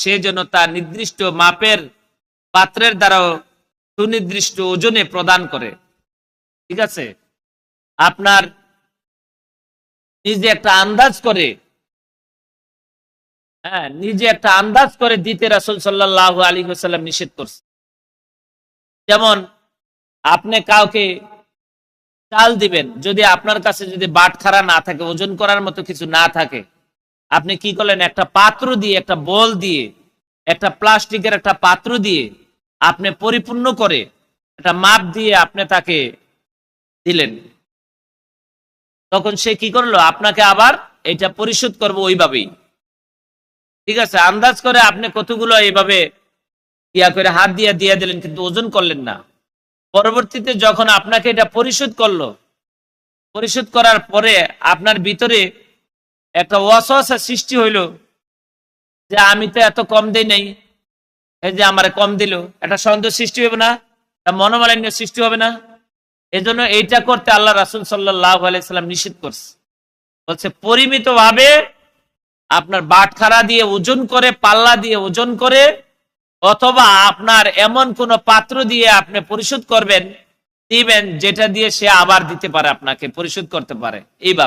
সে যেন তার নির্দিষ্ট মাপের পাত্রের দ্বারা সুনির্দিষ্ট ওজনে প্রদান করে। ঠিক আছে, আপনার নিজে একটা আন্দাজ করে, নিজে একটা আন্দাজ করে দিতে রাসূল সাল্লাল্লাহু আলাইহি ওয়াসাল্লাম নিষেধ করছে। যেমন আপনি কাউকে চাল দিবেন, যদি আপনার কাছে যদি বাটখারা না থাকে, ওজন করার মতো কিছু না থাকে, আপনি কি করলেন, একটা পাত্র দিয়ে, একটা বল দিয়ে, একটা প্লাস্টিকের একটা পাত্র দিয়ে আপনি পরিপূর্ণ করে একটা মাপ দিয়ে আপনি তাকে দিলেন। তখন সে কি করলো, আপনাকে আবার এটা পরিশোধ করবো ওইভাবেই। ঠিক আছে, আন্দাজ করে আপনি কতগুলো এইভাবে ইয়া করে হাত দিয়ে দিলেন, কিন্তু ওজন করলেন না। পরবর্তীতে যখন আপনাকে এটা পরিশোধ করলো, পরিশোধ করার পরে আপনার ভিতরে একটা ওয়াসওয়াসা সৃষ্টি হইল যে আমি তো এত কম দেই নাই, এই যে আমারে কম দিল, একটা সন্দেহ সৃষ্টি হবে না, মনোমালিন্য সৃষ্টি হবে না? এজন্য এইটা করতে আল্লাহ রাসূল সাল্লাল্লাহু আলাইহি সাল্লাম নিষেধ করছে। বলছে পরিমিত ভাবে আপনার বাটখারা দিয়ে ওজন করে, পাল্লা দিয়ে ওজন করে, অথবা আপনার এমন কোন পাত্র দিয়ে আপনি পরিশোধ করবেন, দিবেন, যেটা দিয়ে সে আবার দিতে পারে, আপনাকে পরিশোধ করতে পারে এইভাবে।